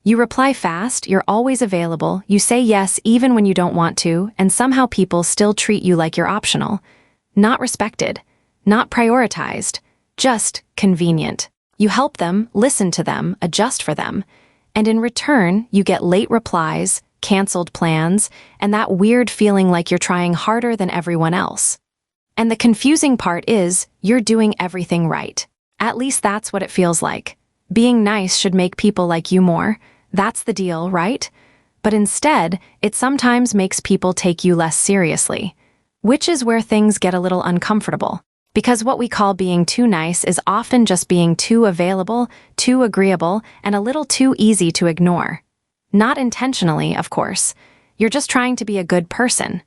You reply fast, you're always available, you say yes even when you don't want to, and somehow people still treat you like you're optional. Not respected, not prioritized, just convenient. You help them, listen to them, adjust for them, and in return, you get late replies, canceled plans, and that weird feeling like you're trying harder than everyone else. And the confusing part is, you're doing everything right. At least that's what it feels like. Being nice should make people like you more. That's the deal, right? But instead, it sometimes makes people take you less seriously. Which is where things get a little uncomfortable. Because what we call being too nice is often just being too available, too agreeable, and a little too easy to ignore. Not intentionally, of course. You're just trying to be a good person.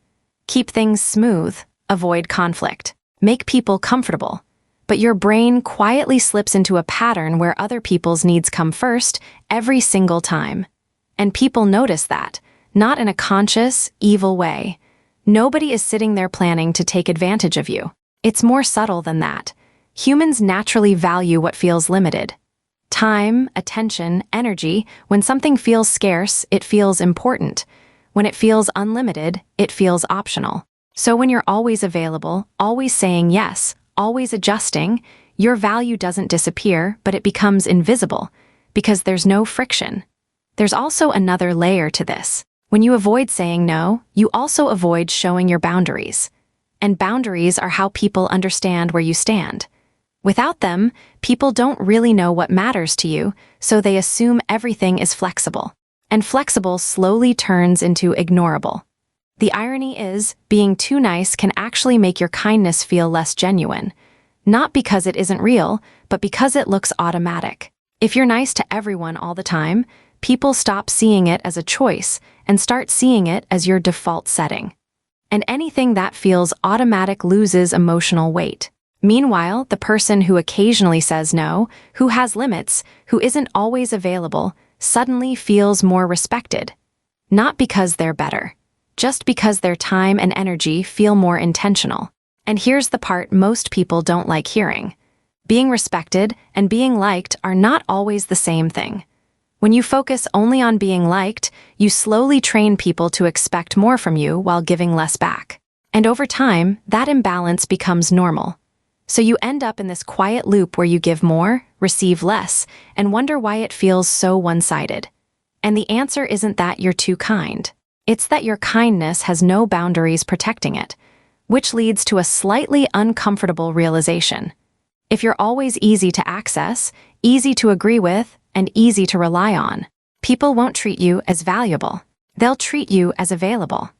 Keep things smooth, avoid conflict, make people comfortable. But your brain quietly slips into a pattern where other people's needs come first every single time. And people notice that, not in a conscious, evil way. Nobody is sitting there planning to take advantage of you. It's more subtle than that. Humans naturally value what feels limited. Time, attention, energy. When something feels scarce, it feels important. When it feels unlimited, it feels optional. So when you're always available, always saying yes, always adjusting, your value doesn't disappear, but it becomes invisible, because there's no friction. There's also another layer to this. When you avoid saying no, you also avoid showing your boundaries. And boundaries are how people understand where you stand. Without them, people don't really know what matters to you, so they assume everything is flexible. And flexible slowly turns into ignorable. The irony is, being too nice can actually make your kindness feel less genuine. Not because it isn't real, but because it looks automatic. If you're nice to everyone all the time, people stop seeing it as a choice and start seeing it as your default setting. And anything that feels automatic loses emotional weight. Meanwhile, the person who occasionally says no, who has limits, who isn't always available, suddenly feels more respected. Not because they're better, just because their time and energy feel more intentional. And here's the part most people don't like hearing. Being respected and being liked are not always the same thing. When you focus only on being liked, you slowly train people to expect more from you while giving less back. And over time, that imbalance becomes normal. So you end up in this quiet loop where you give more, receive less, and wonder why it feels so one-sided. And the answer isn't that you're too kind. It's that your kindness has no boundaries protecting it, which leads to a slightly uncomfortable realization. If you're always easy to access, easy to agree with, and easy to rely on, people won't treat you as valuable. They'll treat you as available.